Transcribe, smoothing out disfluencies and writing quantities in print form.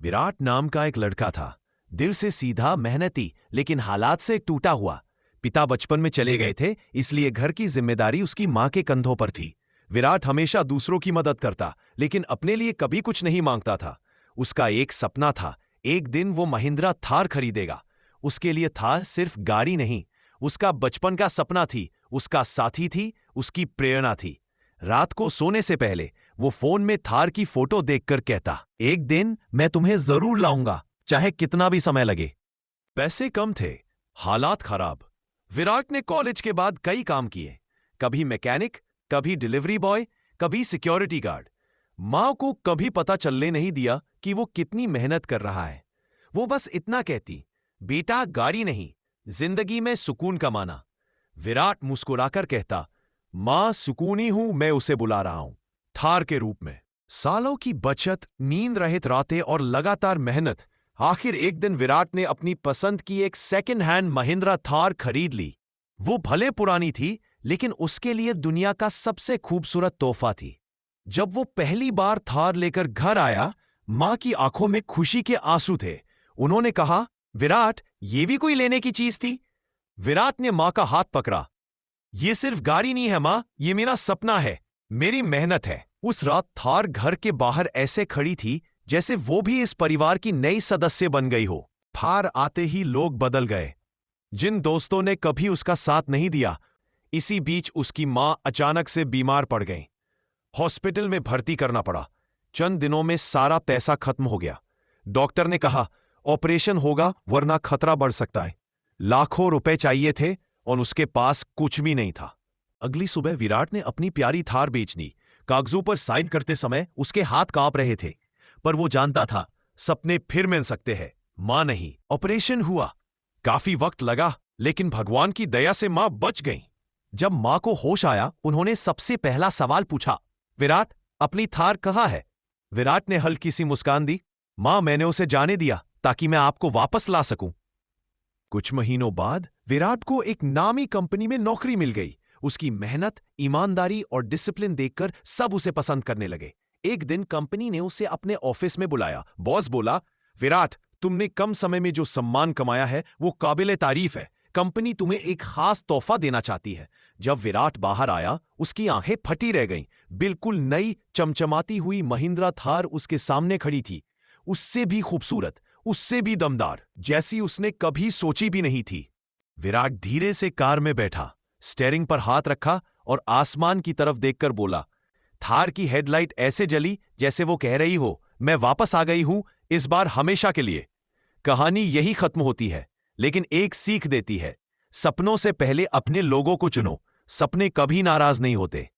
विराट नाम का एक लड़का था। दिल से सीधा, मेहनती, लेकिन हालात से टूटा हुआ। पिता बचपन में चले गए थे, इसलिए घर की जिम्मेदारी उसकी मां के कंधों पर थी। विराट हमेशा दूसरों की मदद करता, लेकिन अपने लिए कभी कुछ नहीं मांगता था। उसका एक सपना था, एक दिन वो महिंद्रा थार खरीदेगा। उसके लिए थार सिर्फ गाड़ी नहीं, उसका बचपन का सपना थी, उसका साथी थी, उसकी प्रेरणा थी। रात को सोने से पहले वो फोन में थार की फोटो देखकर कहता, एक दिन मैं तुम्हें जरूर लाऊंगा, चाहे कितना भी समय लगे। पैसे कम थे, हालात खराब। विराट ने कॉलेज के बाद कई काम किए, कभी मैकेनिक, कभी डिलीवरी बॉय, कभी सिक्योरिटी गार्ड। मां को कभी पता चलने नहीं दिया कि वो कितनी मेहनत कर रहा है। वो बस इतना कहती, बेटा गाड़ी नहीं, जिंदगी में सुकून कमाना। विराट मुस्कुराकर कहता, मां सुकूनी हूं, मैं उसे बुला रहा हूं, थार के रूप में। सालों की बचत, नींद रहित रातें और लगातार मेहनत, आखिर एक दिन विराट ने अपनी पसंद की एक सेकंड हैंड महिंद्रा थार खरीद ली। वो भले पुरानी थी, लेकिन उसके लिए दुनिया का सबसे खूबसूरत तोहफा थी। जब वो पहली बार थार लेकर घर आया, मां की आंखों में खुशी के आंसू थे। उन्होंने कहा, विराट, ये भी कोई लेने की चीज थी? विराट ने मां का हाथ पकड़ा। ये सिर्फ गाड़ी नहीं है मां, ये मेरा सपना है, मेरी मेहनत है। उस रात थार घर के बाहर ऐसे खड़ी थी जैसे वो भी इस परिवार की नई सदस्य बन गई हो। थार आते ही लोग बदल गए। जिन दोस्तों ने कभी उसका साथ नहीं दिया, इसी बीच उसकी मां अचानक से बीमार पड़ गई। हॉस्पिटल में भर्ती करना पड़ा। चंद दिनों में सारा पैसा खत्म हो गया। डॉक्टर ने कहा, ऑपरेशन होगा वरना खतरा बढ़ सकता है। लाखों रुपए चाहिए थे और उसके पास कुछ भी नहीं था। अगली सुबह विराट ने अपनी प्यारी थार बेच दी। कागजों पर साइन करते समय उसके हाथ कांप रहे थे, पर वो जानता था सपने फिर मिल सकते हैं, मां नहीं। ऑपरेशन हुआ, काफी वक्त लगा, लेकिन भगवान की दया से मां बच गई। जब मां को होश आया, उन्होंने सबसे पहला सवाल पूछा, विराट, अपनी थार कहाँ है? विराट ने हल्की सी मुस्कान दी, मां, मैंने उसे जाने दिया ताकि मैं आपको वापस ला सकूं। कुछ महीनों बाद विराट को एक नामी कंपनी में नौकरी मिल गई। उसकी मेहनत, ईमानदारी और डिसिप्लिन देखकर सब उसे पसंद करने लगे। एक दिन कंपनी ने उसे अपने ऑफिस में बुलाया। बॉस बोला, विराट, तुमने कम समय में जो सम्मान कमाया है वो काबिले तारीफ है। कंपनी तुम्हें एक खास तोहफा देना चाहती है। जब विराट बाहर आया, उसकी आंखें फटी रह गईं। बिल्कुल नई चमचमाती हुई महिंद्रा थार उसके सामने खड़ी थी, उससे भी खूबसूरत, उससे भी दमदार, जैसी उसने कभी सोची भी नहीं थी। विराट धीरे से कार में बैठा, स्टीयरिंग पर हाथ रखा और आसमान की तरफ देखकर बोला। थार की हेडलाइट ऐसे जली जैसे वो कह रही हो, मैं वापस आ गई हूं, इस बार हमेशा के लिए। कहानी यही खत्म होती है, लेकिन एक सीख देती है, सपनों से पहले अपने लोगों को चुनो। सपने कभी नाराज नहीं होते।